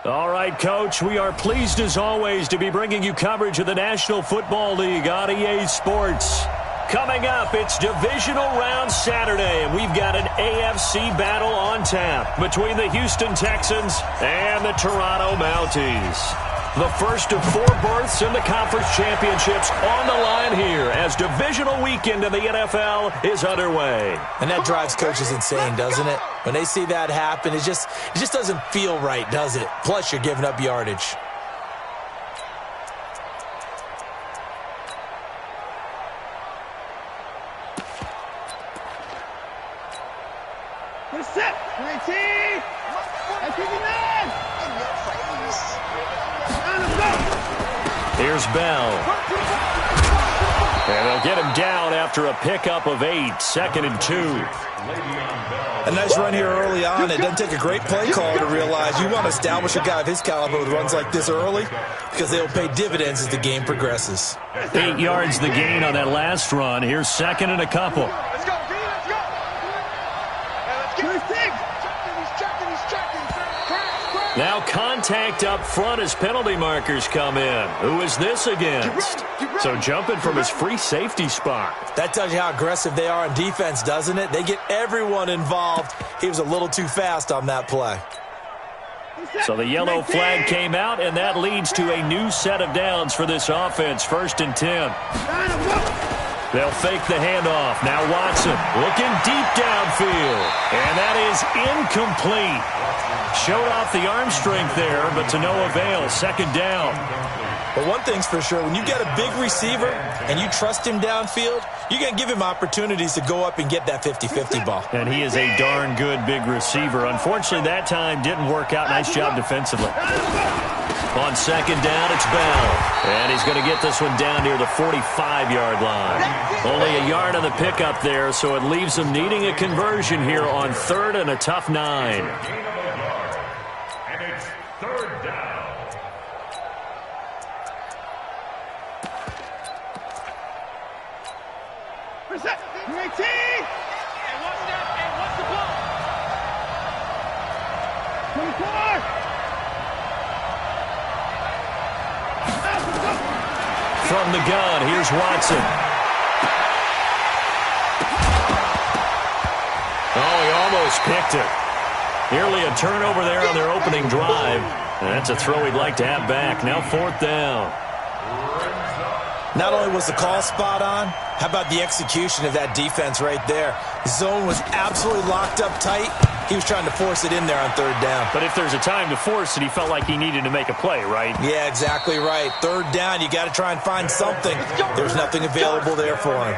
All right, Coach, we are pleased as always to be bringing you coverage of the National Football League on EA Sports. Coming up, it's Divisional Round Saturday, and we've got an AFC battle on tap between the Houston Texans and the Toronto Mounties. The first of 4 berths in the conference championships on the line here as divisional weekend in the NFL is underway. And that drives coaches insane, doesn't it? When they see that happen, it just doesn't feel right, does it? Plus, you're giving up yardage. Good set. 19. That's 59. Here's Bell. And they'll get him down after a pickup of 8, 2nd and 2. A nice run here early on. It doesn't take a great play call to realize you want to establish a guy of his caliber with runs like this early because they'll pay dividends as the game progresses. 8 yards the gain on that last run. Here's 2nd and a couple. Let's go, D. Let's go. Let's go. Now contact up front as penalty markers come in. Who is this against? So jumping from his free safety spot. That tells you how aggressive they are on defense, doesn't it? They get everyone involved. He was a little too fast on that play. So the yellow flag came out, and that leads to a new set of downs for this offense. 1st and 10. They'll fake the handoff. Now Watson looking deep downfield. And that is incomplete. Showed off the arm strength there, but to no avail. 2nd down. But one thing's for sure, when you get a big receiver and you trust him downfield, you're going to give him opportunities to go up and get that 50-50 ball. And he is a darn good big receiver. Unfortunately, that time didn't work out. Nice job defensively. On 2nd down, it's Bell. And he's going to get this one down near the 45-yard line. Only a yard on the pickup there, so it leaves them needing a conversion here on 3rd and a tough 9. And it's 3rd down. Reset. 19. And what's that? And what's the block? 24. From the gun, here's Watson. Oh, he almost picked it. Nearly a turnover there on their opening drive. And that's a throw he'd like to have back. Now 4th down. Not only was the call spot on, how about the execution of that defense right there? The zone was absolutely locked up tight. He was trying to force it in there on 3rd down. But if there's a time to force it, he felt like he needed to make a play, right? Yeah, exactly right. 3rd down, you got to try and find something. There's nothing available there for him.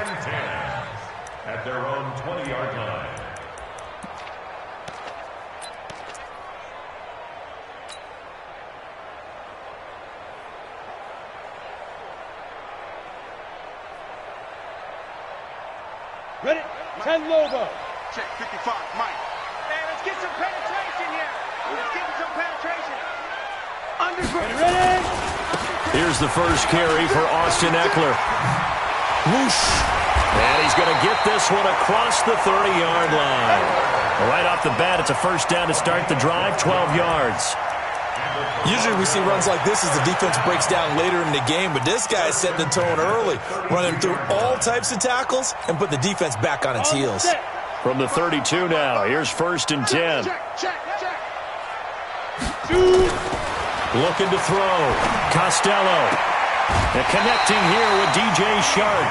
At their own 20-yard line. Ready? 10 Lobo. Check 55, Mike. Hey, let's get some penetration here. Let's get some penetration. Underground. Ready? Here's the first carry for Austin Eckler. Whoosh. And he's going to get this one across the 30-yard line. Right off the bat, it's a 1st down to start the drive, 12 yards. Usually we see runs like this as the defense breaks down later in the game, but this guy is setting the tone early, running through all types of tackles and put the defense back on its heels. From the 32 now, here's 1st and 10. Check. Looking to throw. Costello. And connecting here with DJ Shark.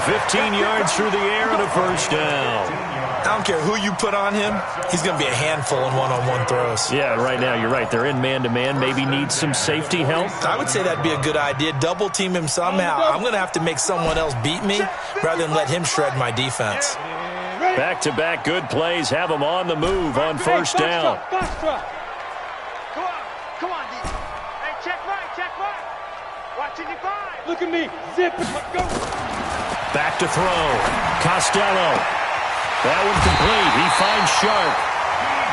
15 yards through the air and a 1st down. I don't care who you put on him, he's going to be a handful in one-on-one throws. Yeah, right now you're right. They're in man-to-man. Maybe need some safety help. I would say that'd be a good idea. Double team him somehow. I'm going to have to make someone else beat me rather than let him shred my defense. Back-to-back good plays have them on the move on 1st down. Come on, D. Hey, check right. Watching you five. Look at me. Zip it. Go. Back to throw. Costello. That one complete. He finds Sharp.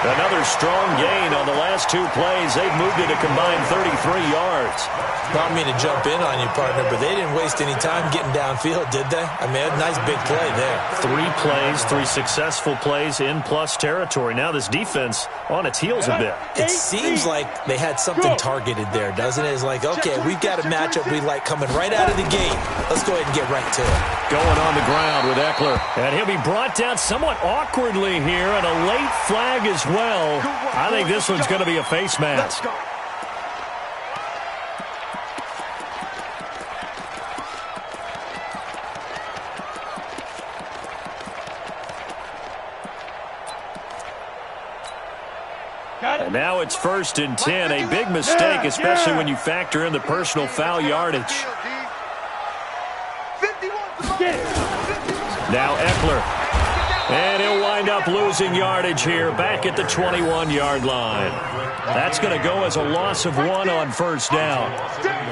Another strong gain on the last two plays. They've moved it a combined 33 yards. Not me to jump in on you, partner, but they didn't waste any time getting downfield, did they? I mean, a nice big play there. 3 plays, 3 successful plays in plus territory. Now this defense on its heels a bit. It seems like they had something targeted there, doesn't it? It's like, okay, we've got a matchup we like coming right out of the gate. Let's go ahead and get right to it. Going on the ground with Eckler. And he'll be brought down somewhat awkwardly here, and a late flag as well. I think this one's going to be a face mask. And now it's 1st and 10. A big mistake, especially when you factor in the personal foul yardage. Now Eckler. And he'll wind up losing yardage here back at the 21-yard line. That's going to go as a loss of 1 on 1st down.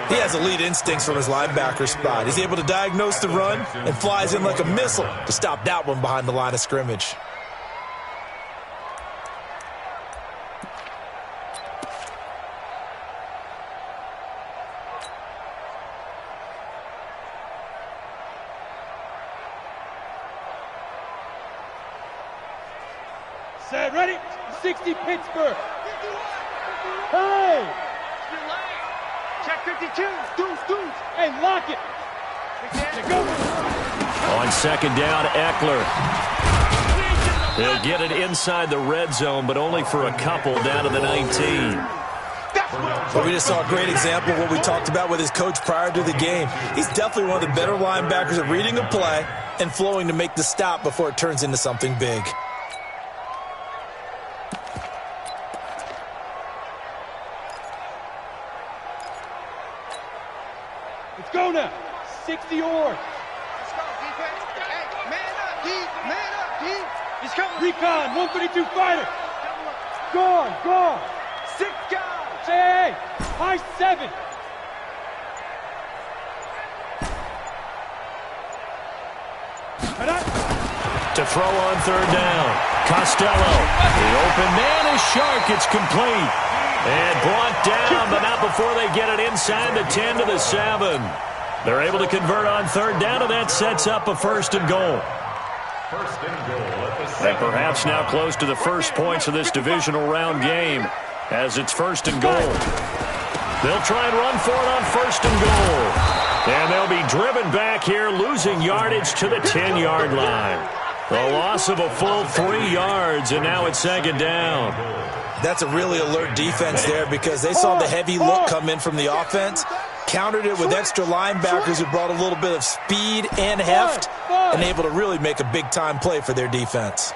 He has elite instincts from his linebacker spot. He's able to diagnose the run and flies in like a missile to stop that one behind the line of scrimmage. Set, ready? 60 Pittsburgh. Hey! Check 52. Deuce. Hey, lock it. Go. On 2nd down, Eckler. He'll get it inside the red zone, but only for a couple down to the 19. Well, we just saw a great example of what we talked about with his coach prior to the game. He's definitely one of the better linebackers at reading a play and flowing to make the stop before it turns into something big. Let's go now. 60 yards. Let's go, defense. Hey, man up, D. Man up, D. He's coming. Recon, 132 fighter. Gone. 6 guys. Hey, high 7. To throw on 3rd down. Costello. The open man is Shark. It's complete. And brought down, but not before they get it inside the 10 to the 7. They're able to convert on 3rd down, and that sets up a 1st and goal. 1st and goal at the 7. And perhaps now close to the first points of this divisional round game as it's 1st and goal. They'll try and run for it on 1st and goal. And they'll be driven back here, losing yardage to the 10-yard line. The loss of a full 3 yards, and now it's 2nd down. That's a really alert defense there because they saw the heavy look come in from the offense, countered it with extra linebackers who brought a little bit of speed and heft, and able to really make a big-time play for their defense.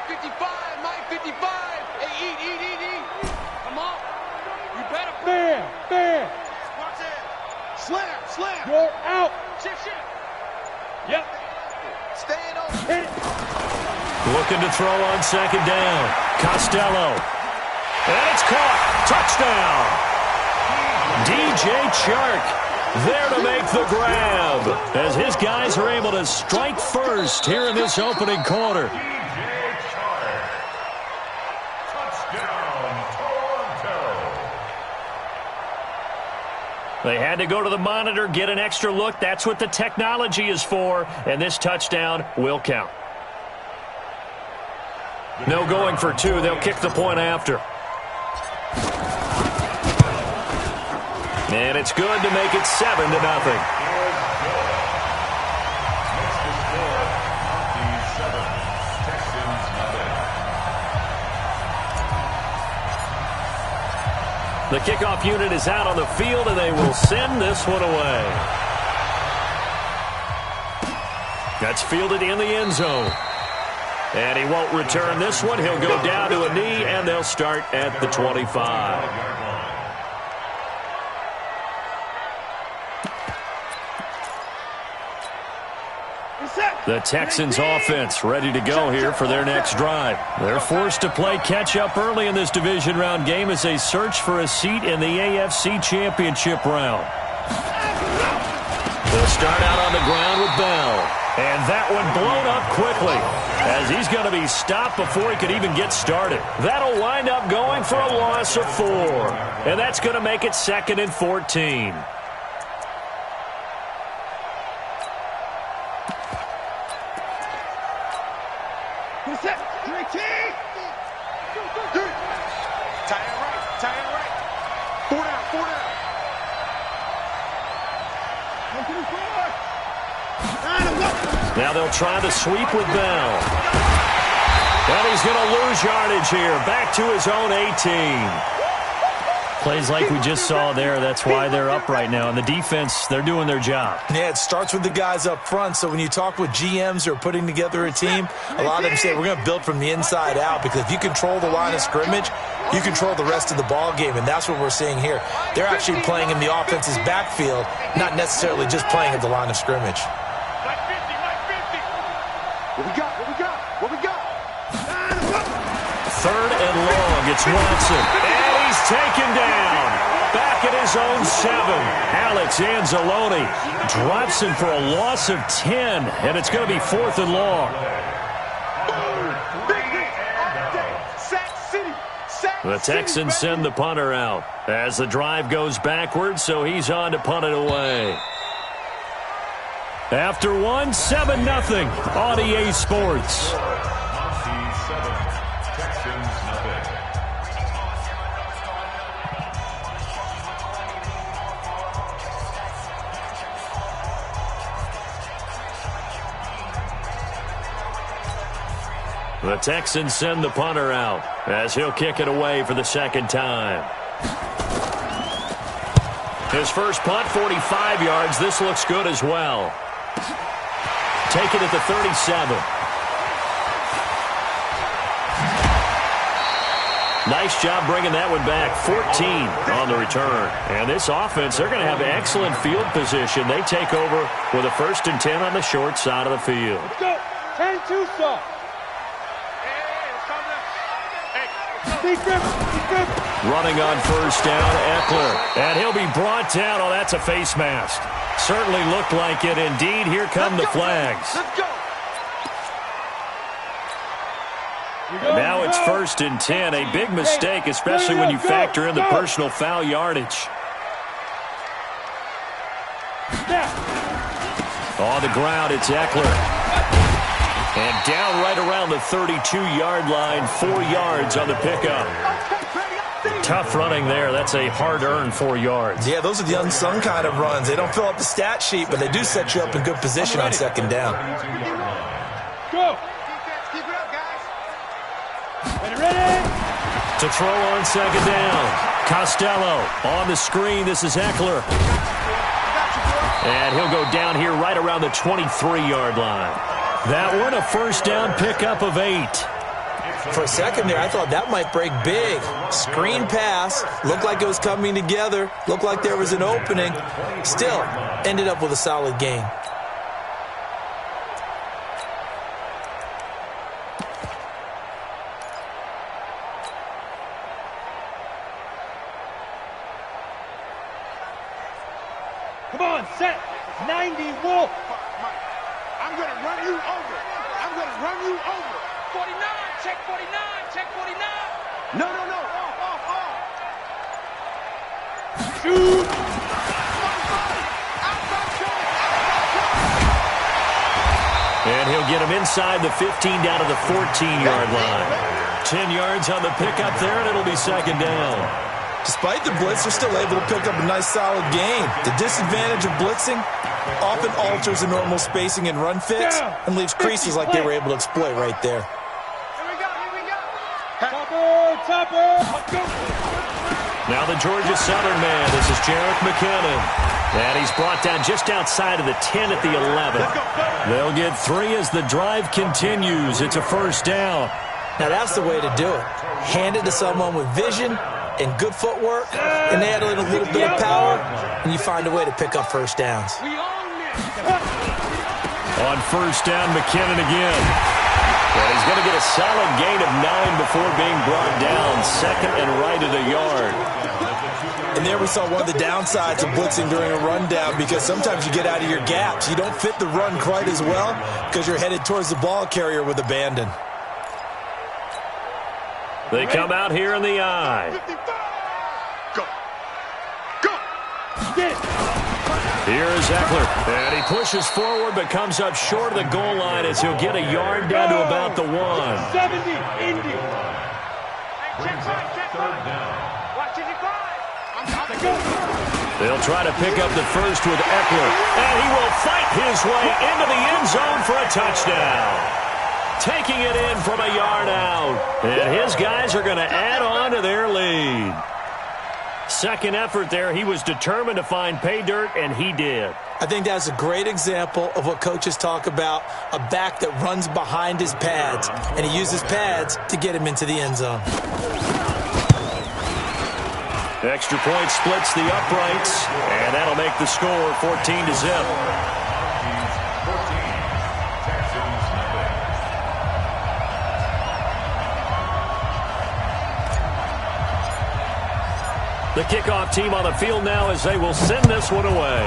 55, Mike 55. Hey, eat. Come on. You better. Bam. Watch it. Slam. You're out. Shift. Yep. Stand over. Hit it. Looking to throw on 2nd down. Costello. And it's caught. Touchdown. DJ Chark there to make the grab as his guys are able to strike first here in this opening quarter. DJ Chark. Touchdown, Toronto. They had to go to the monitor, get an extra look. That's what the technology is for, and this touchdown will count. No going for 2. They'll kick the point after. And it's good to make it 7-0. The kickoff unit is out on the field, and they will send this one away. That's fielded in the end zone. And he won't return this one. He'll go down to a knee, and they'll start at the 25. The Texans offense ready to go here for their next drive. They're forced to play catch-up early in this division round game as they search for a seat in the AFC Championship round. They'll start out on the ground with Bell. And that one blown up quickly as he's going to be stopped before he could even get started. That'll wind up going for a loss of 4. And that's going to make it 2nd and 14. Now they'll try the sweep with Bell. And he's going to lose yardage here. Back to his own 18. Plays like we just saw there. That's why they're up right now. And the defense, they're doing their job. Yeah, it starts with the guys up front. So when you talk with GMs who are putting together a team, a lot of them say we're going to build from the inside out, because if you control the line of scrimmage, you control the rest of the ball game, and that's what we're seeing here. They're actually playing in the offense's backfield, not necessarily just playing at the line of scrimmage. What we got? 3rd and long. It's Watson. And he's taken down. Back at his own 7. Alex Anzalone drops him for a loss of 10. And it's going to be 4th and long. The Texans send the punter out as the drive goes backwards, so he's on to punt it away. After 1, 7-0 on EA Sports. The Texans send the punter out as he'll kick it away for the 2nd time. His first punt, 45 yards. This looks good as well. Take it at the 37. Nice job bringing that one back. 14 on the return. And this offense, they're going to have excellent field position. They take over with a 1st and 10 on the short side of the field. Let's go. 10-2 stop. Running on 1st down, Eckler. And he'll be brought down. Oh, that's a face mask. Certainly looked like it. Indeed, here come the flags. And now it's 1st and 10. A big mistake, especially when you factor in the personal foul yardage. On the ground, it's Eckler. And down right around the 32-yard line, 4 yards on the pickup. Tough running there. That's a hard-earned 4 yards. Yeah, those are the unsung kind of runs. They don't fill up the stat sheet, but they do set you up in good position on 2nd down. Go. Keep it up, guys. Ready? To throw on 2nd down. Costello on the screen. This is Eckler. And he'll go down here right around the 23-yard line. That one, a 1st down pickup of 8. For a second there, I thought that might break big. Screen pass. Looked like it was coming together. Looked like there was an opening. Still, ended up with a solid gain. Come on, set. 90 Wolf. I'm going to run you over. I'm going to run you over. 49, check 49, check 49. No. Off. Shoot. And he'll get him inside the 15 down to the 14-yard line. 10 yards on the pickup there, and it'll be 2nd down. Despite the blitz, they're still able to pick up a nice, solid gain. The disadvantage of blitzing often alters the normal spacing and run fits and leaves creases like they were able to exploit right there. Here we go. Topper. Now the Georgia Southern man. This is Jerick McKinnon. And he's brought down just outside of the 10 at the 11. They'll get 3 as the drive continues. It's a 1st down. Now that's the way to do it. Hand it to someone with vision and good footwork, and add in a little bit of power, and you find a way to pick up 1st downs. On 1st down, McKinnon again. And he's going to get a solid gain of 9 before being brought down. 2nd and right at a yard. And there we saw one of the downsides of blitzing during a rundown, because sometimes you get out of your gaps. You don't fit the run quite as well because you're headed towards the ball carrier with abandon. They come out here in the I. Go. Go. Here is Eckler, and he pushes forward but comes up short of the goal line as he'll get a yard down to about the 1. 70, Indy. They'll try to pick up the first with Eckler, and he will fight his way into the end zone for a touchdown. Taking it in from a yard out, and his guys are going to add on to their lead. Second effort there, he was determined to find pay dirt, and he did. I think that's a great example of what coaches talk about, a back that runs behind his pads, and he uses pads to get him into the end zone. Extra point splits the uprights, and that'll make the score 14-0. The kickoff team on the field now as they will send this one away.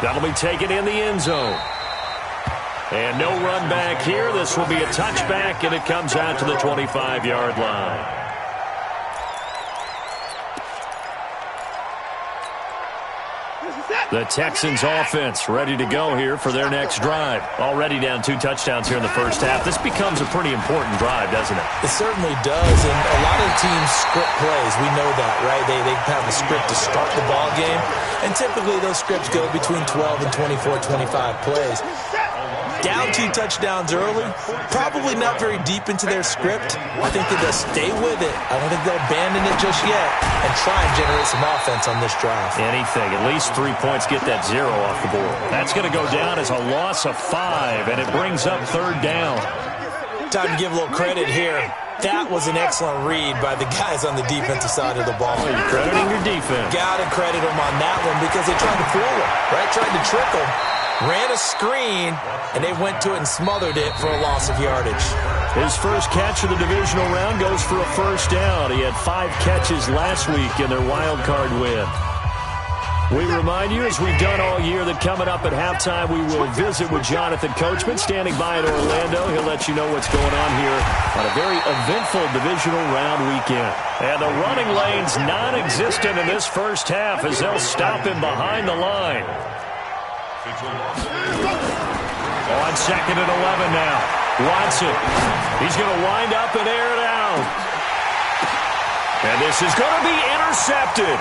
That'll be taken in the end zone. And no run back here. This will be a touchback, and it comes out to the 25-yard line. The Texans offense ready to go here for their next drive. Already down 2 touchdowns here in the first half. This becomes a pretty important drive, doesn't it? It certainly does, and a lot of teams script plays. We know that, right? They have a script to start the ball game, and typically those scripts go between 12 and 24, 25 plays. Down 2 touchdowns early, probably not very deep into their script. I think that they'll stay with it. I don't think they'll abandon it just yet and try and generate some offense on this drive. Anything. At least 3 points, get that 0 off the board. That's going to go down as a loss of 5, and it brings up 3rd down. Time to give a little credit here. That was an excellent read by the guys on the defensive side of the ball. Well, you're crediting your defense. Got to credit them on that one because they tried to fool him, right? Tried to trick him. Ran a screen, and they went to it and smothered it for a loss of yardage. His first catch of the divisional round goes for a 1st down. He had 5 catches last week in their wild card win. We remind you, as we've done all year, that coming up at halftime, we will visit with Jonathan Coachman standing by in Orlando. He'll let you know what's going on here on a very eventful divisional round weekend. And the running lane's non-existent in this first half as they'll stop him behind the line. On 2nd and 11 now. Watson. He's going to wind up and air it out. And this is going to be intercepted.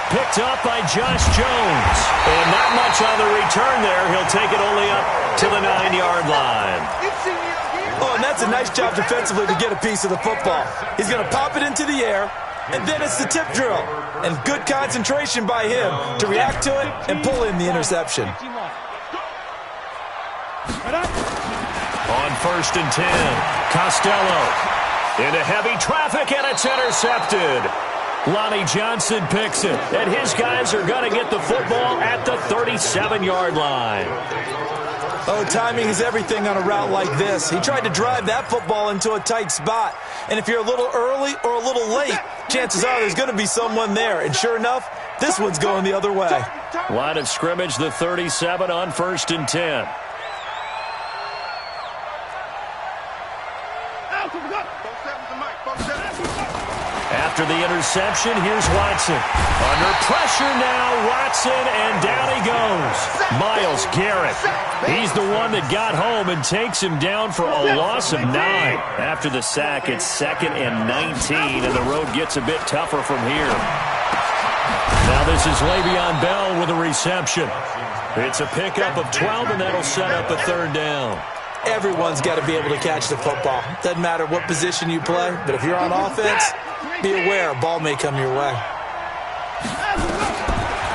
Picked up by Josh Jones. And not much on the return there. He'll take it only up to the 9-yard line. Oh, and that's a nice job defensively to get a piece of the football. He's going to pop it into the air, and then it's the tip drill. And good concentration by him to react to it and pull in the interception. On 1st and 10, Costello into heavy traffic, and it's intercepted. Lonnie Johnson picks it, and his guys are going to get the football at the 37-yard line. Oh, timing is everything on a route like this. He tried to drive that football into a tight spot. And if you're a little early or a little late, chances are there's going to be someone there. And sure enough, this one's going the other way. Line of scrimmage, the 37 on 1st and 10. After the interception, here's Watson. Under pressure now, Watson, and down he goes. Myles Garrett. He's the one that got home and takes him down for a loss of 9. After the sack, it's 2nd and 19, and the road gets a bit tougher from here. Now this is Le'Veon Bell with a reception. It's a pickup of 12, and that'll set up a 3rd down. Everyone's got to be able to catch the football. Doesn't matter what position you play, but if you're on offense, be aware a ball may come your way.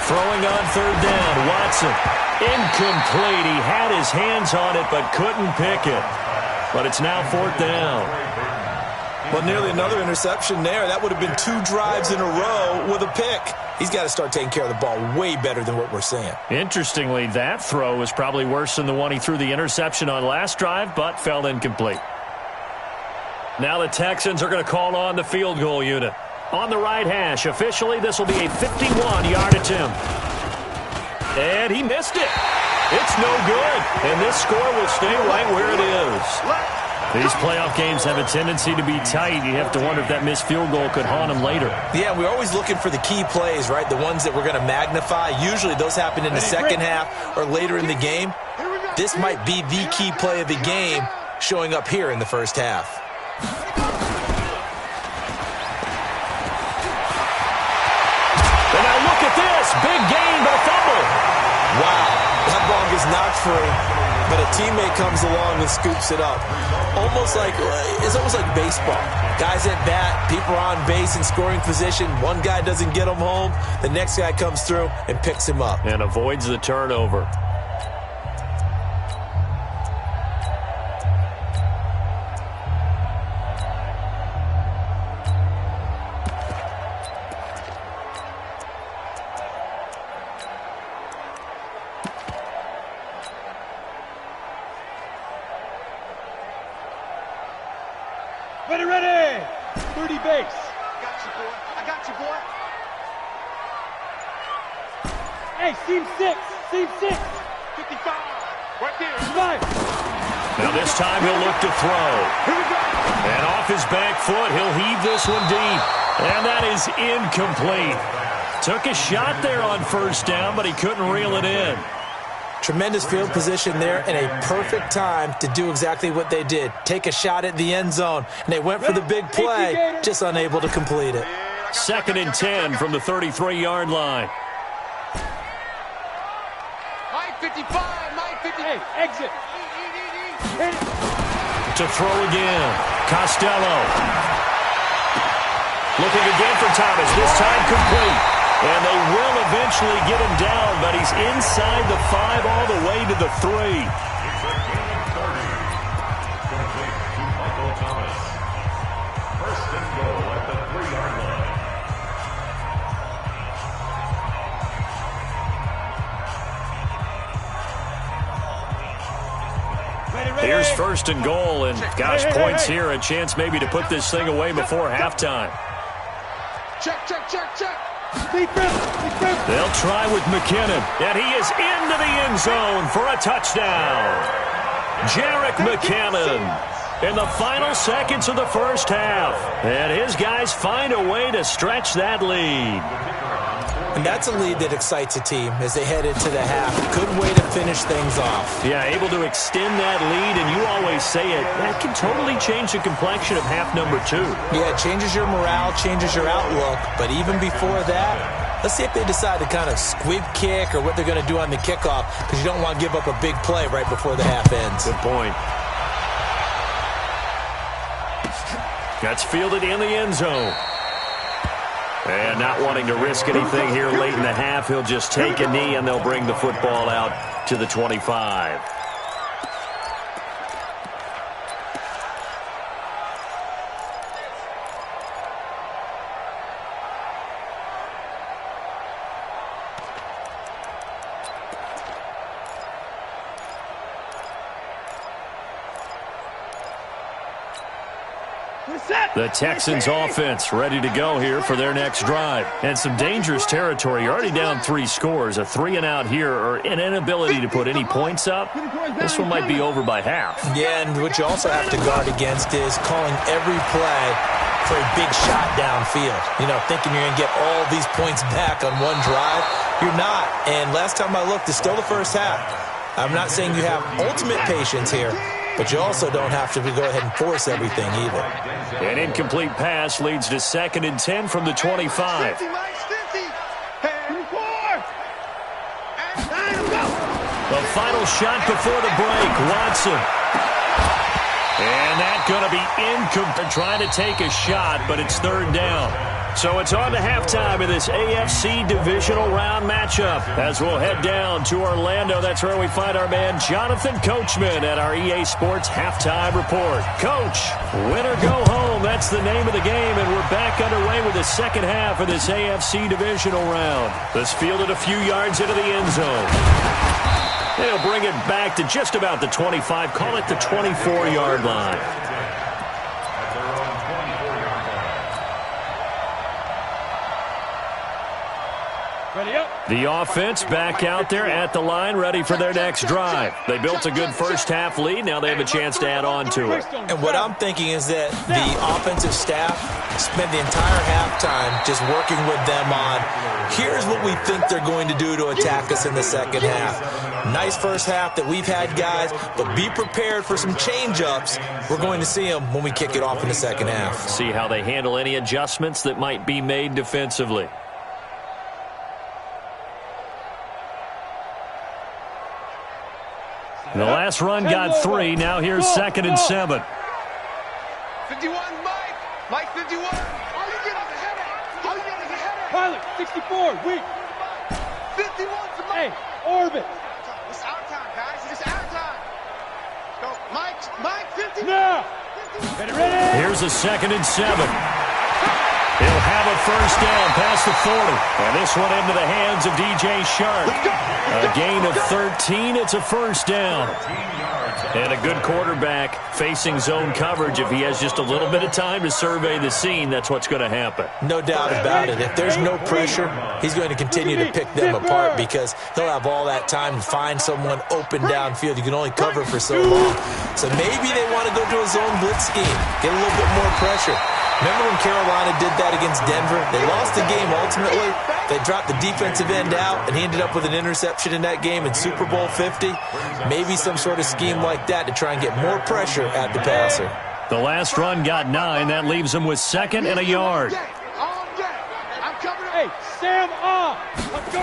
Throwing on 3rd down, Watson. Incomplete. He had his hands on it but couldn't pick it. But it's now 4th down. Well, nearly another interception there. That would have been 2 drives in a row with a pick. He's got to start taking care of the ball way better than what we're seeing. Interestingly, that throw was probably worse than the one he threw the interception on last drive, but fell incomplete. Now the Texans are going to call on the field goal unit. On the right hash, officially, this will be a 51-yard attempt. And he missed it. It's no good. And this score will stay right where it is. These playoff games have a tendency to be tight. You have to wonder if that missed field goal could haunt them later. Yeah, we're always looking for the key plays, right? The ones that we're going to magnify. Usually those happen in the second half or later in the game. This might be the key play of the game showing up here in the first half. And now look at this. Big gain, but a fumble. Wow, that ball gets knocked free, but a teammate comes along and scoops it up. It's almost like baseball. Guys at bat, people are on base in scoring position. One guy doesn't get him home. The next guy comes through and picks him up. And avoids the turnover. Ready! 30 base. I got you, boy. Hey, seam 6. 55. Right there. 5. Now this time he'll look to throw. Here we go. And off his back foot, he'll heave this one deep. And that is incomplete. Took a shot there on first down, but he couldn't reel it in. Tremendous field position there and a perfect time to do exactly what they did. Take a shot at the end zone, and they went for the big play, just unable to complete it. 2nd and 10 from the 33-yard line. My 55, my 50. Hey, exit. Hit it. To throw again. Costello. Looking again for Thomas. This time complete. And they will eventually get him down, but he's inside the 5 all the way to the 3. It's a gain of 30. Complete to Michael Thomas. First and goal at the 3-yard line. Here's 1st and goal, and gosh, points here. A chance maybe to put this thing away before halftime. Check. They'll try with McKinnon, and he is into the end zone for a touchdown. Jerick McKinnon in the final seconds of the first half. And his guys find a way to stretch that lead. And that's a lead that excites a team as they head into the half. Good way to finish things off. Yeah, able to extend that lead, and you always say it, that can totally change the complexion of half number 2. Yeah, it changes your morale, changes your outlook. But even before that, let's see if they decide to kind of squib kick or what they're going to do on the kickoff, because you don't want to give up a big play right before the half ends. Good point. That's fielded in the end zone. And not wanting to risk anything here late in the half, he'll just take a knee and they'll bring the football out to the 25. The Texans offense ready to go here for their next drive. And some dangerous territory. You're already down 3 scores. A 3-and-out here or an inability to put any points up. This one might be over by half. Yeah, and what you also have to guard against is calling every play for a big shot downfield. You know, thinking you're going to get all these points back on one drive. You're not. And last time I looked, it's still the first half. I'm not saying you have ultimate patience here, but you also don't have to go ahead and force everything either. An incomplete pass leads to 2nd and 10 from the 25. The final shot before the break, Watson. And that's going to be incomplete. Trying to take a shot, but it's 3rd down. So it's on to halftime in this AFC divisional round matchup. As we'll head down to Orlando, that's where we find our man Jonathan Coachman at our EA Sports Halftime Report. Coach, win or go home, that's the name of the game, and we're back underway with the second half of this AFC divisional round. This fielded a few yards into the end zone. They'll bring it back to just about the 25, call it the 24-yard line. The offense back out there at the line, ready for their next drive. They built a good first-half lead. Now they have a chance to add on to it. And what I'm thinking is that the offensive staff spent the entire halftime just working with them on, here's what we think they're going to do to attack us in the second half. Nice first half that we've had, guys, but be prepared for some change-ups. We're going to see them when we kick it off in the second half. See how they handle any adjustments that might be made defensively. The last run got 3. Now here's 2nd and 7. 51, Mike. Mike, 51. All you get is a header. All you get is a header. Pilot, 64, weak. 51 to Mike. Hey, orbit. It's our time, guys. It's our time. Go, Mike, 50. Now. Ready, ready. Here's a 2nd and 7. He'll have a first down past the 40. And this one into the hands of DJ Shark. A gain of 13. It's a first down. And a good quarterback facing zone coverage. If he has just a little bit of time to survey the scene, that's what's going to happen. No doubt about it. If there's no pressure, he's going to continue to pick them apart because he'll have all that time to find someone open downfield. You can only cover for so long. So maybe they want to go to a zone blitz scheme, get a little bit more pressure. Remember when Carolina did that against Denver? They lost the game ultimately. They dropped the defensive end out, and he ended up with an interception in that game in Super Bowl 50. Maybe some sort of scheme like that to try and get more pressure at the passer. The last run got 9. That leaves him with 2nd and a yard. I'm coming up. Hey, Sam off. Let's go.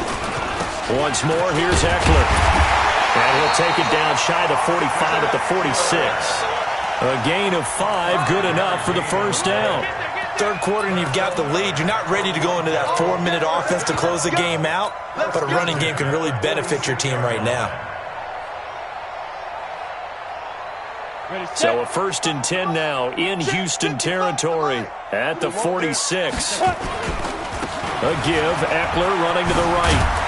Once more, here's Eckler. And he'll take it down shy of the 45 at the 46. A gain of 5, good enough for the first down. Third quarter and you've got the lead. You're not ready to go into that 4-minute offense to close the game out, but a running game can really benefit your team right now. So a 1st and 10 now in Houston territory at the 46. A give, Eckler running to the right.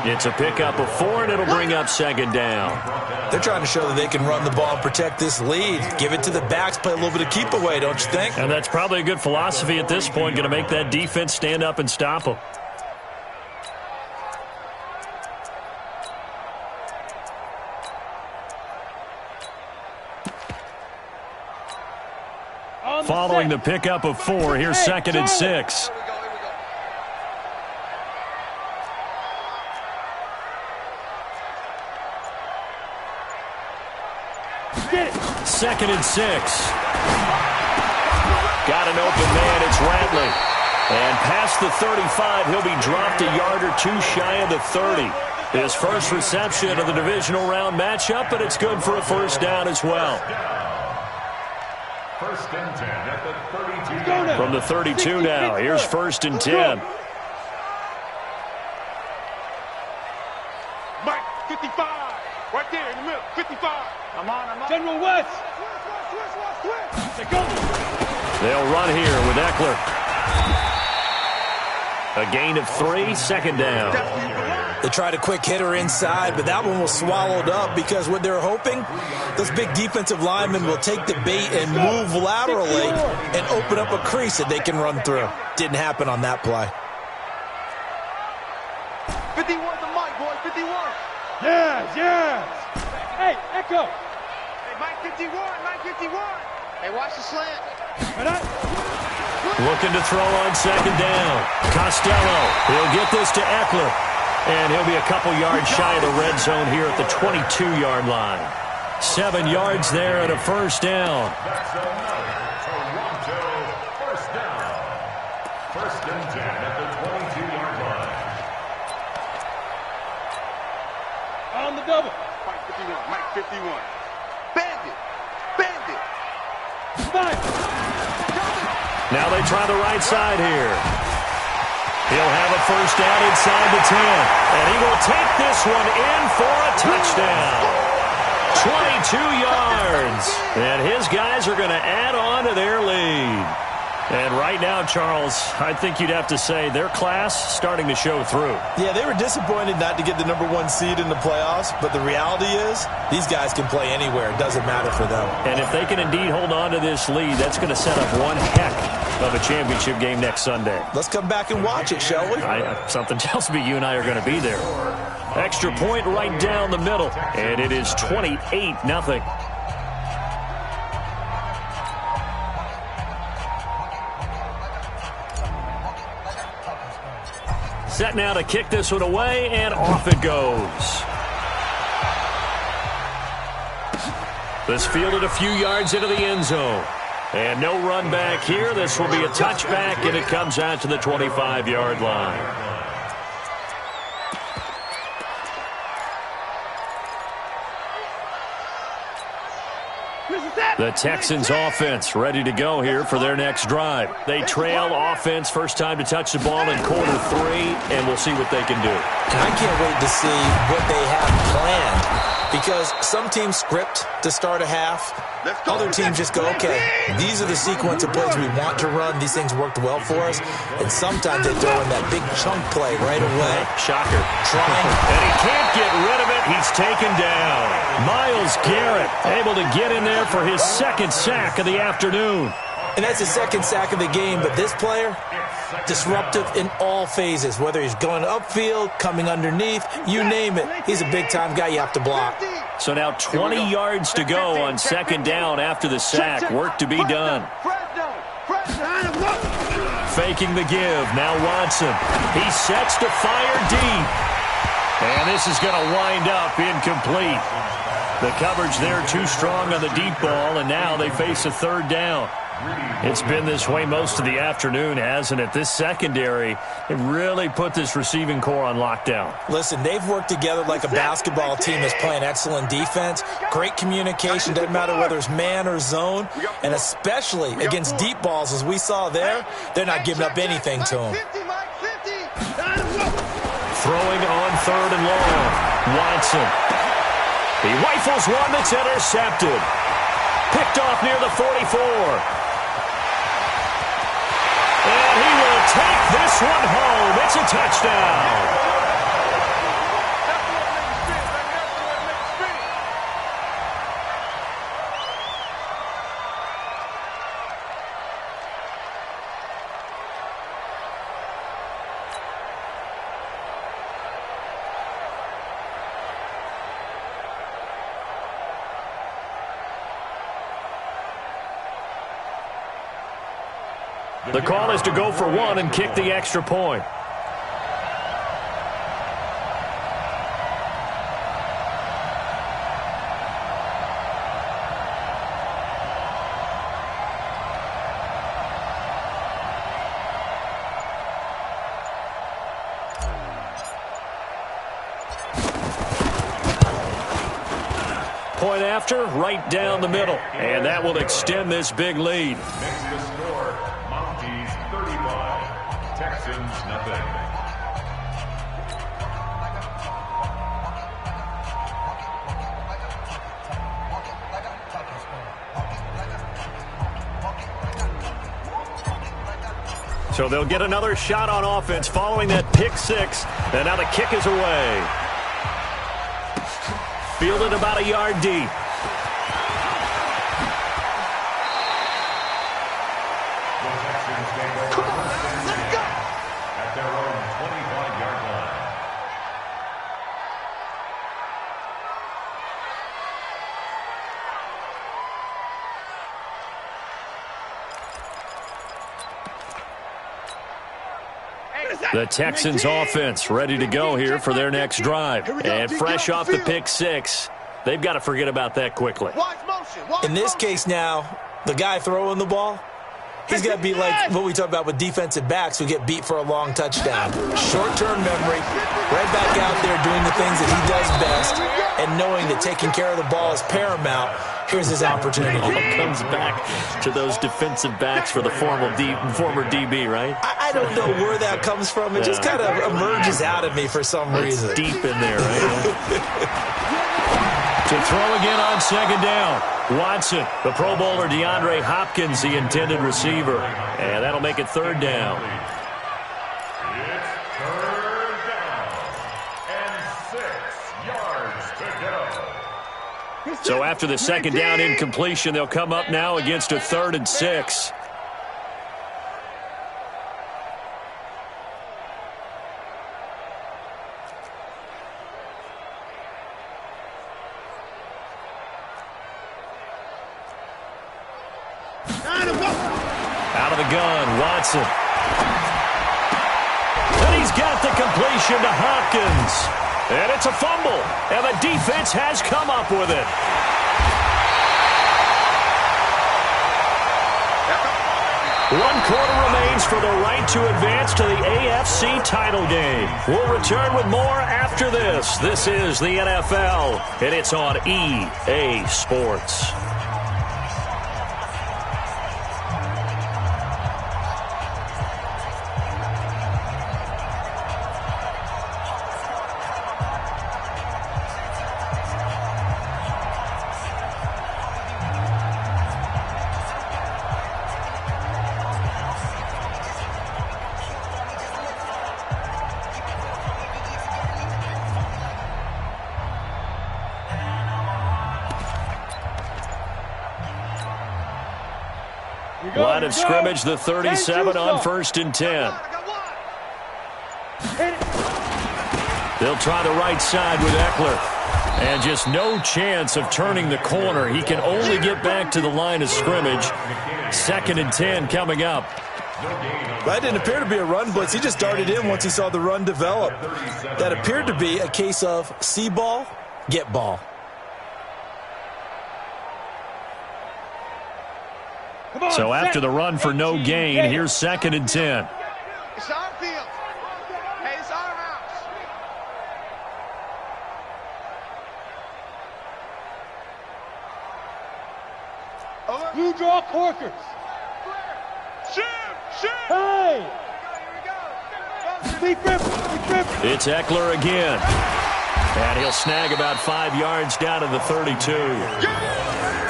It's a pickup of 4, and it'll bring up 2nd down. They're trying to show that they can run the ball and protect this lead. Give it to the backs, play a little bit of keep away, don't you think? And that's probably a good philosophy at this point, going to make that defense stand up and stop them. Following the pickup of 4, here's 2nd and 6. Second and 6. Got an open man. It's Ratley. And past the 35, he'll be dropped a yard or 2 shy of the 30. His first reception of the divisional round matchup, but it's good for a first down as well. 1st and 10 at the 32. From the 32 now, here's 1st and 10. Mike, 55. Right there in the middle, 55. I'm on. General West. They'll run here with Eckler. A gain of 3, 2nd down. They tried a quick hitter inside, but that one was swallowed up because what they're hoping, those big defensive linemen will take the bait and move laterally and open up a crease that they can run through. Didn't happen on that play. 51 to Mike, boy, 51. Yes. Hey, Echo. Hey, Mike 51, Mike 51. Hey, watch the slant. Looking to throw on 2nd down. Costello, he'll get this to Eckler. And he'll be a couple yards shy of the red zone here at the 22-yard line. 7 yards there and a first down. That's another Toronto first down. 1st and 10 at the 22-yard line. On the double. Mike 51, Mike 51. Bandit. Now they try the right side here. He'll have a first down inside the 10. And he will take this one in for a touchdown. 22 yards. And his guys are going to add on to their lead. And right now, Charles, I think you'd have to say their class starting to show through. Yeah, they were disappointed not to get the #1 seed in the playoffs, but the reality is these guys can play anywhere. It doesn't matter for them. And if they can indeed hold on to this lead, that's going to set up one heck of a championship game next Sunday. Let's come back and watch it, shall we? Something tells me you and I are going to be there. Extra point right down the middle, and it is 28-0. Set now to kick this one away, and off it goes. This fielded a few yards into the end zone. And no run back here. This will be a touchback, and it comes out to the 25-yard line. The Texans offense ready to go here for their next drive. They trail offense, first time to touch the ball in quarter 3, and we'll see what they can do. I can't wait to see what they have planned, because some teams script to start a half. Other teams just go, okay, these are the sequence of plays we want to run. These things worked well for us. And sometimes they throw in that big chunk play right away. Shocker. And he can't get rid of it. He's taken down. Myles Garrett able to get in there for his second sack of the afternoon. And that's his second sack of the game. But this player, disruptive in all phases, whether he's going upfield, coming underneath, you name it. He's a big-time guy you have to block. So now 20 yards to go on second down after the sack. Work to be done. Faking the give. Now Watson. He sets to fire deep. And this is going to wind up incomplete. The coverage there too strong on the deep ball, and now they face a third down. It's been this way most of the afternoon, hasn't it? This secondary, it really put this receiving core on lockdown. Listen, they've worked together like a basketball team that's playing excellent defense. Great communication, doesn't matter whether it's man or zone. And especially against deep balls, as we saw there, they're not giving up anything to them. Throwing on third and long. Watson. He rifles one that's intercepted. Picked off near the 44. And he will take this one home. It's a touchdown. The call is to go for one and kick the extra point. Point after, right down the middle. And that will extend this big lead. Next to score, Mounties 35, Texans nothing. So they'll get another shot on offense following that pick six. And now the kick is away. Fielded about a yard deep. At their own 25-yard line. The Texans offense ready to go here for their next drive. And fresh off the pick six, they've got to forget about that quickly. In this case now, the guy throwing the ball, he's got to be like what we talk about with defensive backs who get beat for a long touchdown. Short-term memory, right back out there doing the things that he does best, and knowing that taking care of the ball is paramount. Here's his opportunity. It comes back to those defensive backs for the former DB, right? I don't know where that comes from. It just kind of emerges out of me for some reason. It's deep in there, right? To throw again on second down. Watson, the Pro Bowler DeAndre Hopkins, the intended receiver. And that'll make it third down. It's third down and 6 yards to go. So after the second down incompletion, they'll come up now against a 3rd and 6. the gun, Watson. And he's got the completion to Hopkins. And it's a fumble. And the defense has come up with it. One quarter remains for the right to advance to the AFC title game. We'll return with more after this. This is the NFL, and it's on EA Sports. Line of scrimmage, the 37 on 1st and 10. They'll try the right side with Eckler. And just no chance of turning the corner. He can only get back to the line of scrimmage. 2nd and 10 coming up. That didn't appear to be a run blitz. He just darted in once he saw the run develop. That appeared to be a case of see ball, get ball. So after the run for no gain, here's 2nd and 10. It's our field. Hey, it's our house. Over. Blue draw Corkers. Shim. Hey! Speak rip. It's Eckler again. And he'll snag about 5 yards down to the 32.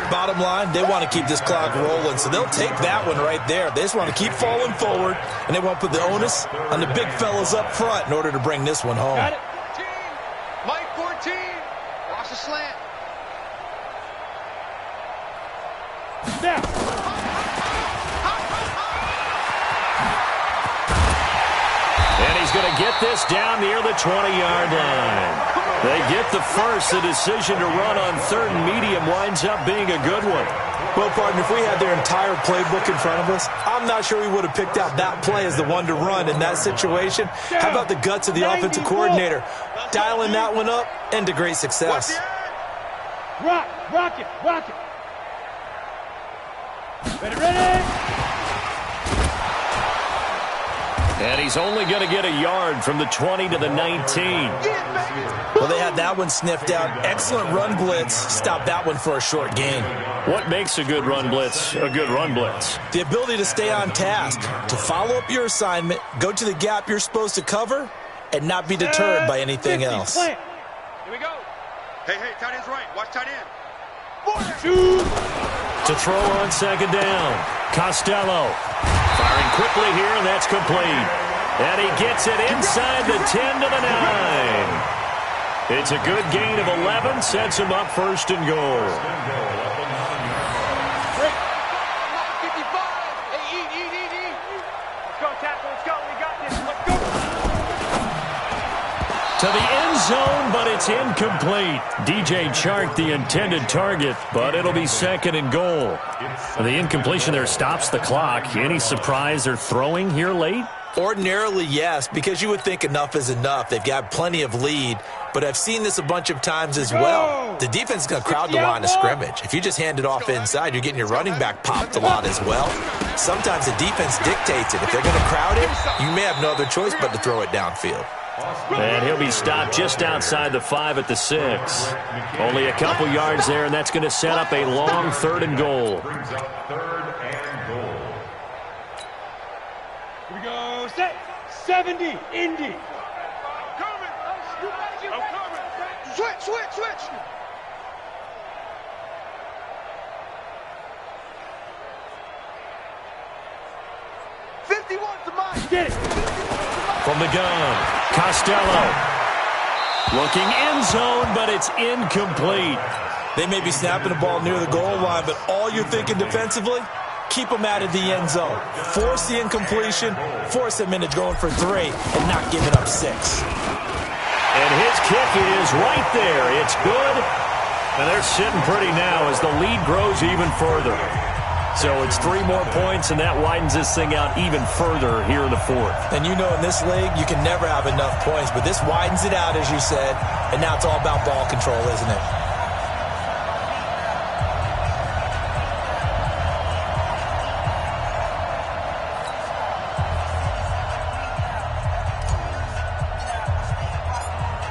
Bottom line, they want to keep this clock rolling, so they'll take that one right there. They just want to keep falling forward, and they want to put the onus on the big fellas up front in order to bring this one home. Got it. 14. Mike 14. Watch the slant. Now. And he's going to get this down near the 20-yard line. They get the first. The decision to run on 3rd and medium winds up being a good one. Well, partner, if we had their entire playbook in front of us, I'm not sure we would have picked out that play as the one to run in that situation. How about the guts of the offensive coordinator? Dialing that one up into great success. Rock it. Ready. And he's only going to get a yard from the 20 to the 19. Well, they had that one sniffed out. Excellent run blitz. Stop that one for a short gain. What makes a good run blitz a good run blitz? The ability to stay on task, to follow up your assignment, go to the gap you're supposed to cover, and not be deterred by anything else. Here we go. Hey, tight end's right. Watch tight end. To throw on 2nd down. Costello. Firing quickly here, and that's complete. And he gets it inside the 10 to the 9. It's a good gain of 11, sets him up 1st and goal. 55. Hey, eat. Let's go, tackle. Let's go. We got this. Let's go. To the end zone, but it's incomplete. DJ Chark, the intended target, but it'll be 2nd and goal. The incompletion there stops the clock. Any surprise they're throwing here late? Ordinarily, yes, because you would think enough is enough. They've got plenty of lead, but I've seen this a bunch of times as well. The defense is going to crowd the line of scrimmage. If you just hand it off inside, you're getting your running back popped a lot as well. Sometimes the defense dictates it. If they're going to crowd it, you may have no other choice but to throw it downfield. And he'll be stopped just outside the 5 at the 6. Only a couple yards there, and that's going to set up a long 3rd and goal. Here we go. Set. 70. Indy. I'm coming. Switch. 51 to mine. Get it. From the gun, Costello. Looking end zone, but it's incomplete. They may be snapping the ball near the goal line, but all you're thinking defensively, keep them out of the end zone. Force the incompletion, force them into going for 3, and not giving up 6. And his kick is right there. It's good. And they're sitting pretty now as the lead grows even further. So it's 3 more points, and that widens this thing out even further here in the fourth. And you know in this league, you can never have enough points, but this widens it out, as you said, and now it's all about ball control, isn't it?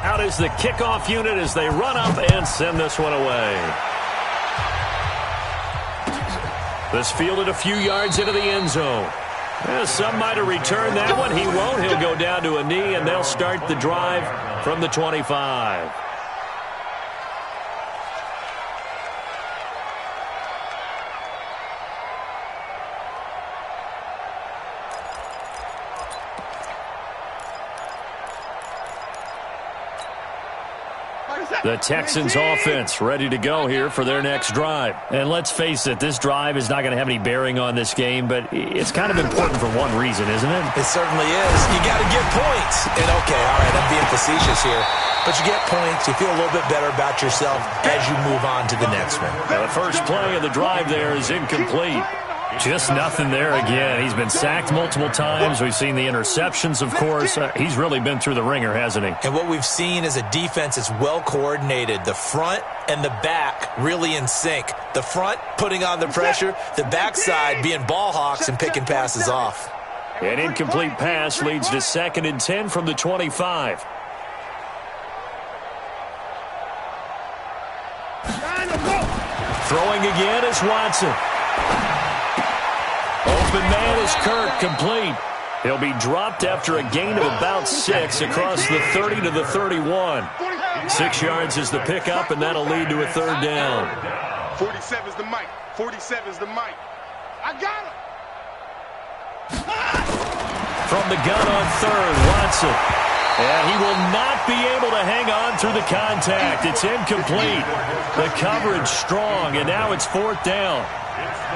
Out is the kickoff unit as they run up and send this one away. This fielded a few yards into the end zone. Some might have returned that one. He won't. He'll go down to a knee, and they'll start the drive from the 25. The Texans offense ready to go here for their next drive. And let's face it, this drive is not going to have any bearing on this game, but it's kind of important for one reason, isn't it? It certainly is. You got to get points. And okay, all right, I'm being facetious here. But you get points, you feel a little bit better about yourself as you move on to the next one. Now, the first play of the drive there is incomplete. Just nothing there again. He's been sacked multiple times. We've seen the interceptions, of course. He's really been through the ringer, hasn't he? And what we've seen is a defense that's well coordinated. The front and the back really in sync. The front putting on the pressure, the backside being ball hawks and picking passes off. An incomplete pass leads to 2nd and 10 from the 25. Throwing again is Watson. Open man is Kirk, complete. He'll be dropped after a gain of about 6 across the 30 to the 31. 6 yards is the pickup, and that'll lead to a 3rd down. 47's the mic. 47's the mic. I got him. From the gun on 3rd, Watson. And he will not be able to hang on through the contact. It's incomplete. The coverage strong, and now it's 4th down.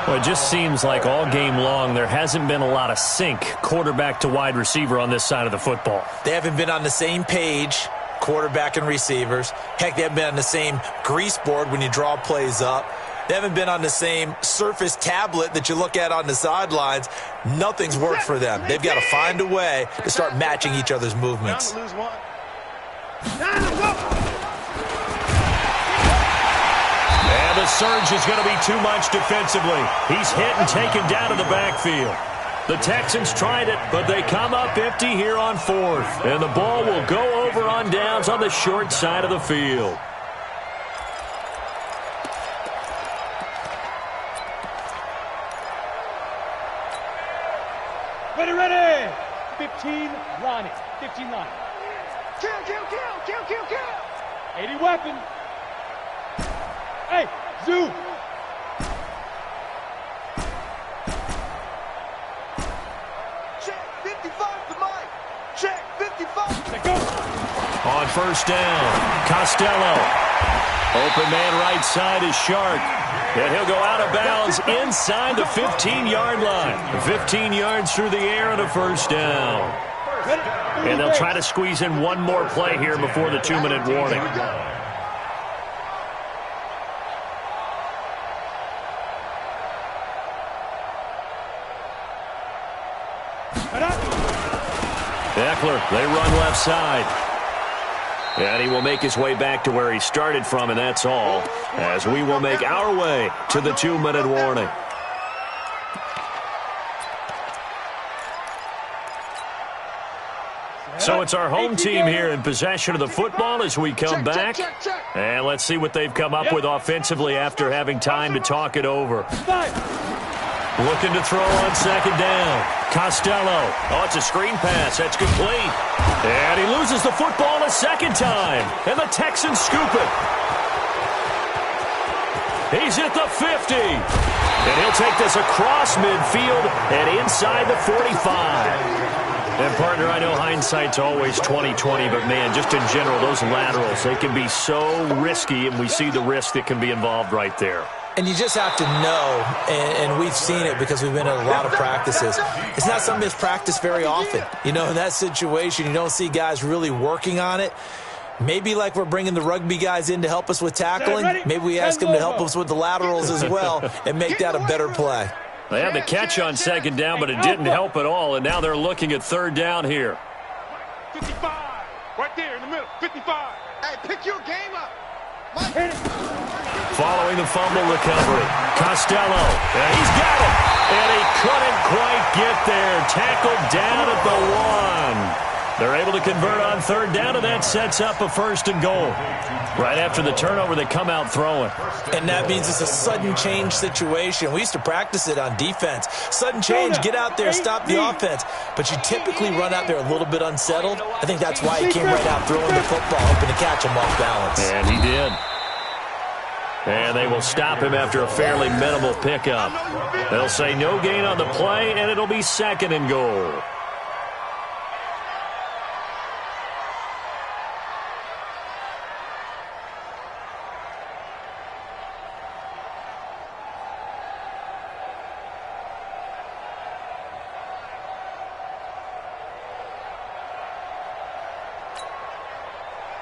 Well, it just seems like all game long there hasn't been a lot of sync quarterback to wide receiver on this side of the football. They haven't been on the same page, quarterback and receivers. Heck, they haven't been on the same grease board when you draw plays up. They haven't been on the same Surface tablet that you look at on the sidelines. Nothing's worked for them. They've got to find a way to start matching each other's movements. And the surge is going to be too much defensively. He's hit and taken down to the backfield. The Texans tried it, but they come up empty here on 4th. And the ball will go over on downs on the short side of the field. Ready. 15, Ronnie. 15 line. Kill. 80 weapon. Hey, Zoo. Check 55 the mic. Check 55. Let go. On 1st down, Costello. Open man right side is Shark. And he'll go out of bounds inside the 15-yard line. 15 yards through the air and a 1st down. And they'll try to squeeze in one more play here before the 2-minute warning. Eckler, they run left side. And he will make his way back to where he started from, and that's all, as we will make our way to the 2-minute warning. So it's our home team here in possession of the football as we come back. And let's see what they've come up with offensively after having time to talk it over. Looking to throw on 2nd down. Costello. Oh, it's a screen pass. That's complete. And he loses the football a 2nd time. And the Texans scoop it. He's at the 50. And he'll take this across midfield and inside the 45. And, partner, I know hindsight's always 20/20, but, man, just in general, those laterals, they can be so risky, and we see the risk that can be involved right there. And you just have to know, and we've seen it because we've been in a lot of practices. It's not something that's practiced very often. You know, in that situation, you don't see guys really working on it. Maybe like we're bringing the rugby guys in to help us with tackling, maybe we ask them to help us with the laterals as well and make that a better play. They had the catch on second down, but it didn't help at all, and now they're looking at third down here. 55, right there in the middle, 55. Hey, pick your game up. Following the fumble recovery, Costello, and he's got it, and he couldn't quite get there. Tackled down at the 1. They're able to convert on third down, and that sets up a 1st and goal. Right after the turnover, they come out throwing. And that means it's a sudden change situation. We used to practice it on defense. Sudden change, get out there, stop the offense. But you typically run out there a little bit unsettled. I think that's why he came right out throwing the football, hoping to catch him off balance. And he did. And they will stop him after a fairly minimal pickup. They'll say no gain on the play, and it'll be 2nd and goal.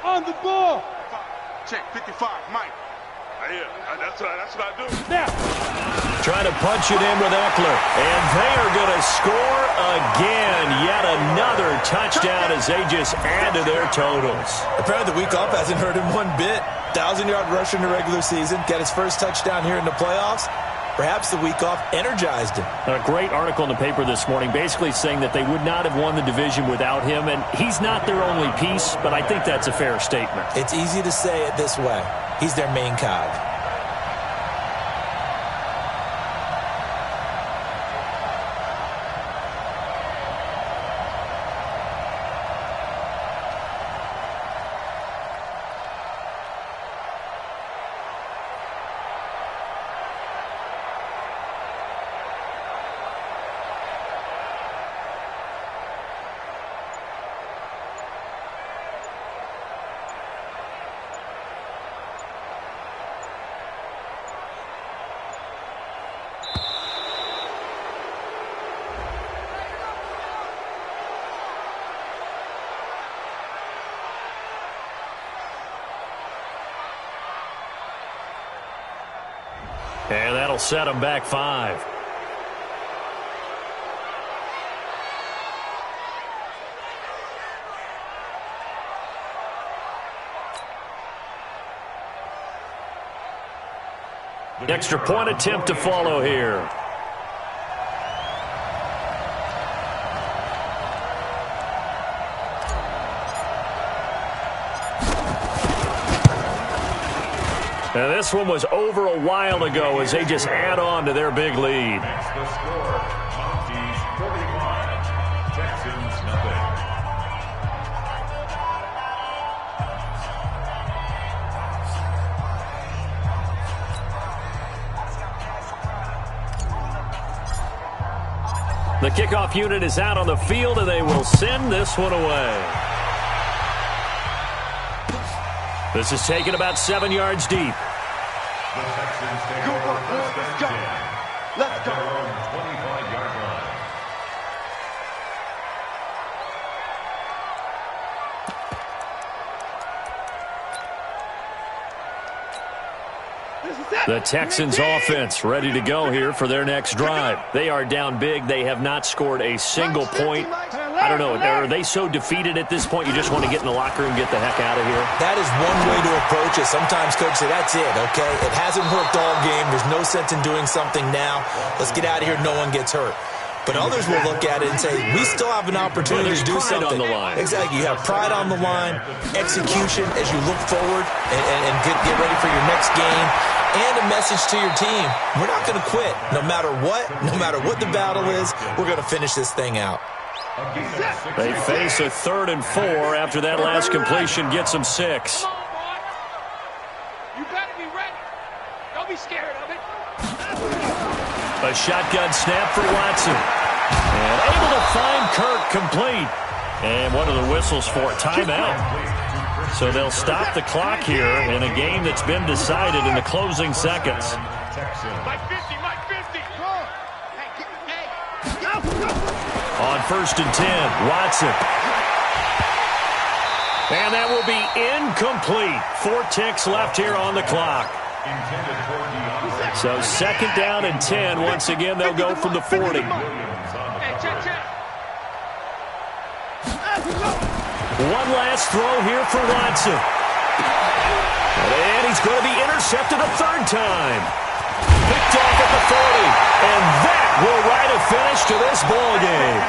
On the ball. Check, 55, Mike. Yeah, that's what I do. Now. Trying to punch it in with Eckler. And they are going to score again. Yet another touchdown as they just add to their totals. Apparently the week off hasn't hurt him one bit. 1,000-yard rusher in the regular season. Got his first touchdown here in the playoffs. Perhaps the week off energized him. A great article in the paper this morning basically saying that they would not have won the division without him. And he's not their only piece, but I think that's a fair statement. It's easy to say it this way. He's their main cog. And that'll set them back 5. Extra point attempt to follow here. Now this one was over a while ago as they just add on to their big lead. That's the score. Monkeys 45, Texans nothing. The kickoff unit is out on the field, and they will send this one away. This is taken about 7 yards deep. The Texans take over first and 10. At their own 25-yard line. The Texans offense ready to go here for their next drive. They are down big. They have not scored a single point. I don't know. Are they so defeated at this point you just want to get in the locker room and get the heck out of here? That is one way to approach it. Sometimes coach say, that's it, okay? It hasn't worked all game. There's no sense in doing something now. Let's get out of here. No one gets hurt. But others will look at it and say, we still have an opportunity to do pride something. on the line. Exactly. You have pride on the line, execution as you look forward and get ready for your next game, and a message to your team. We're not going to quit. No matter what the battle is, we're going to finish this thing out. They face a 3rd and 4 after that last completion gets them 6. Come on, boy. You better be ready. Don't be scared of it. A shotgun snap for Watson. And able to find Kirk complete. And what are the whistles for? Timeout. So they'll stop the clock here in a game that's been decided in the closing seconds. Mike 50, Mike 50. On 1st and 10, Watson. And that will be incomplete. 4 ticks left here on the clock. So 2nd down and 10. Once again, they'll go from the 40. One last throw here for Watson. And he's going to be intercepted a 3rd time. Picked off at the 40. And that will write a finish to this ball game.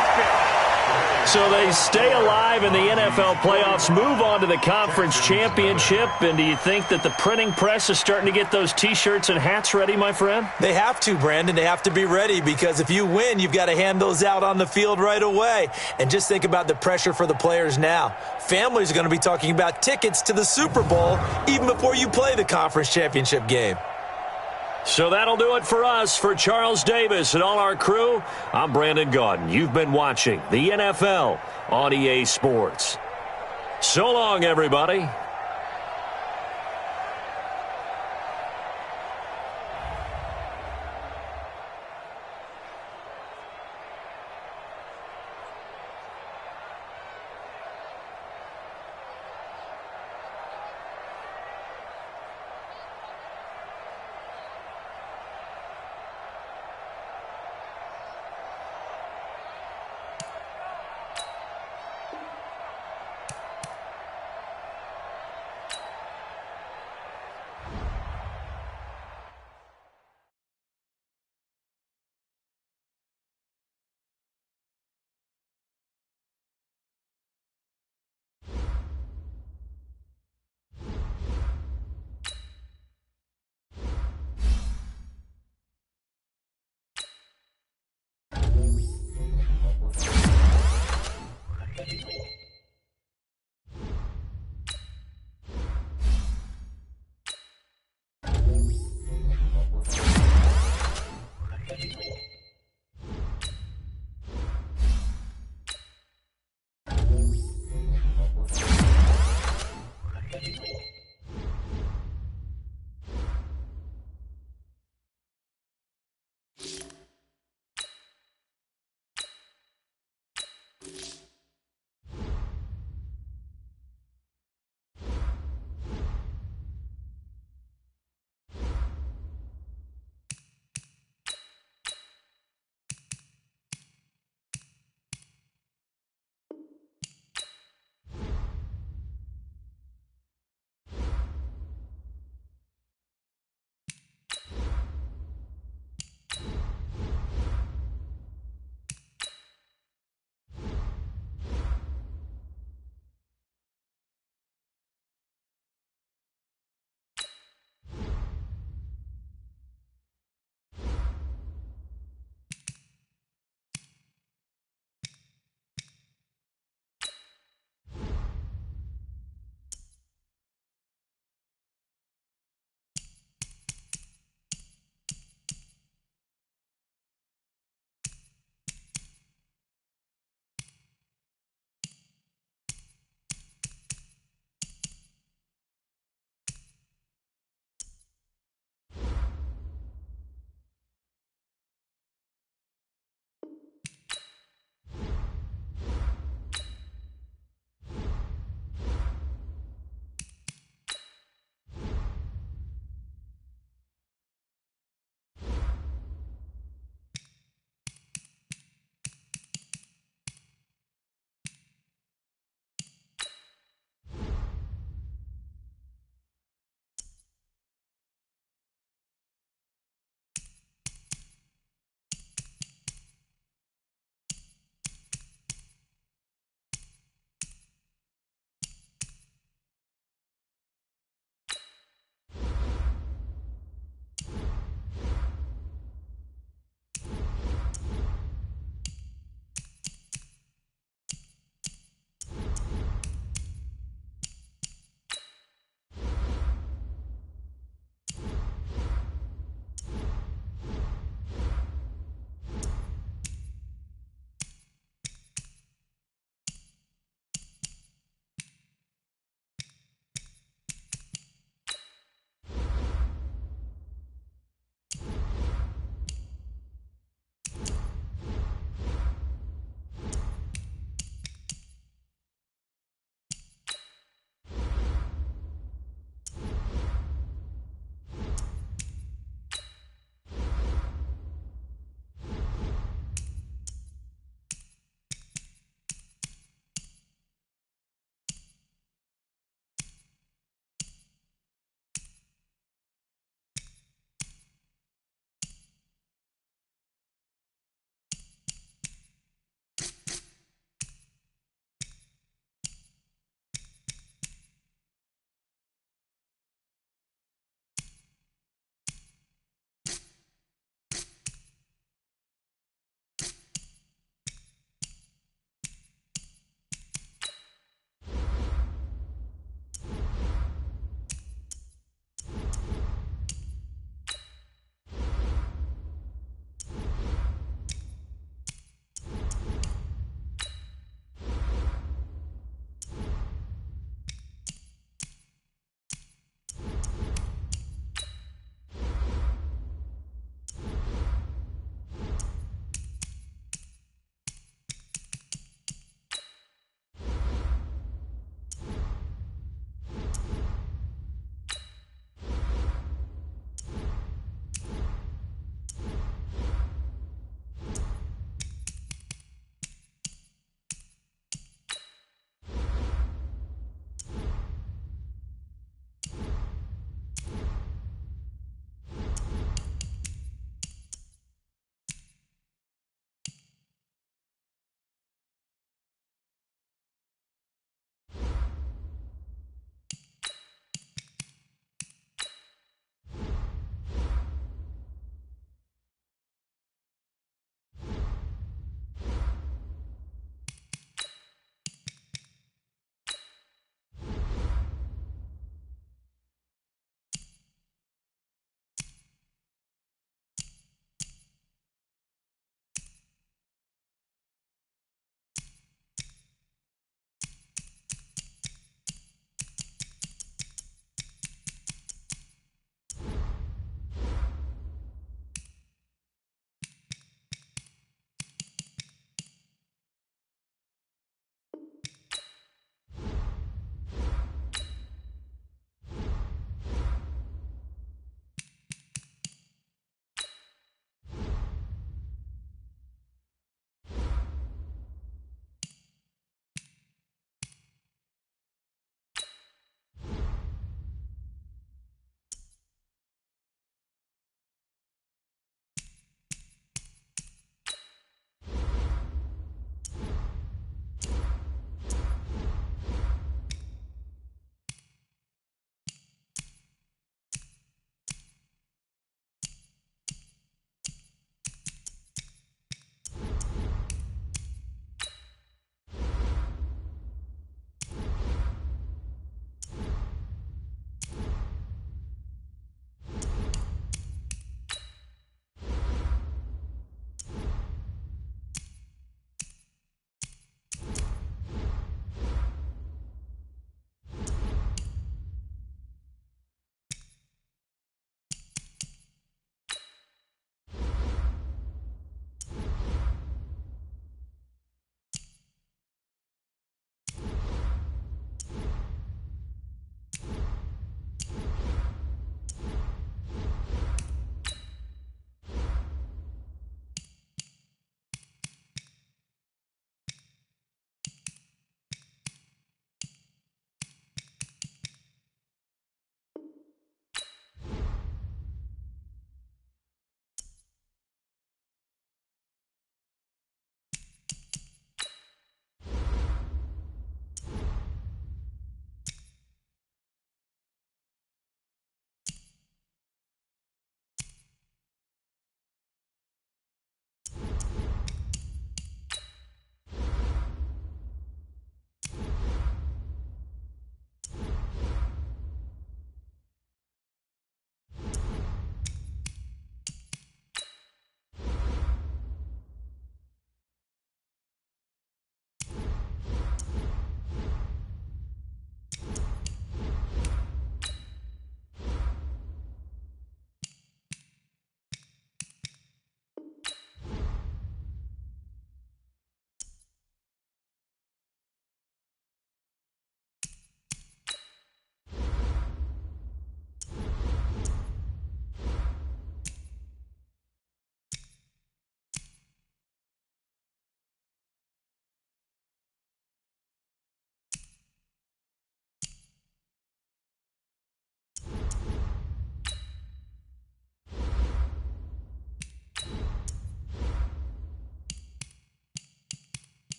So they stay alive in the NFL playoffs, move on to the conference championship. And do you think that the printing press is starting to get those T-shirts and hats ready, my friend? They have to, Brandon. They have to be ready because if you win, you've got to hand those out on the field right away. And just think about the pressure for the players now. Families are going to be talking about tickets to the Super Bowl even before you play the conference championship game. So that'll do it for us. For Charles Davis and all our crew, I'm Brandon Gaudin. You've been watching the NFL on EA Sports. So long, everybody.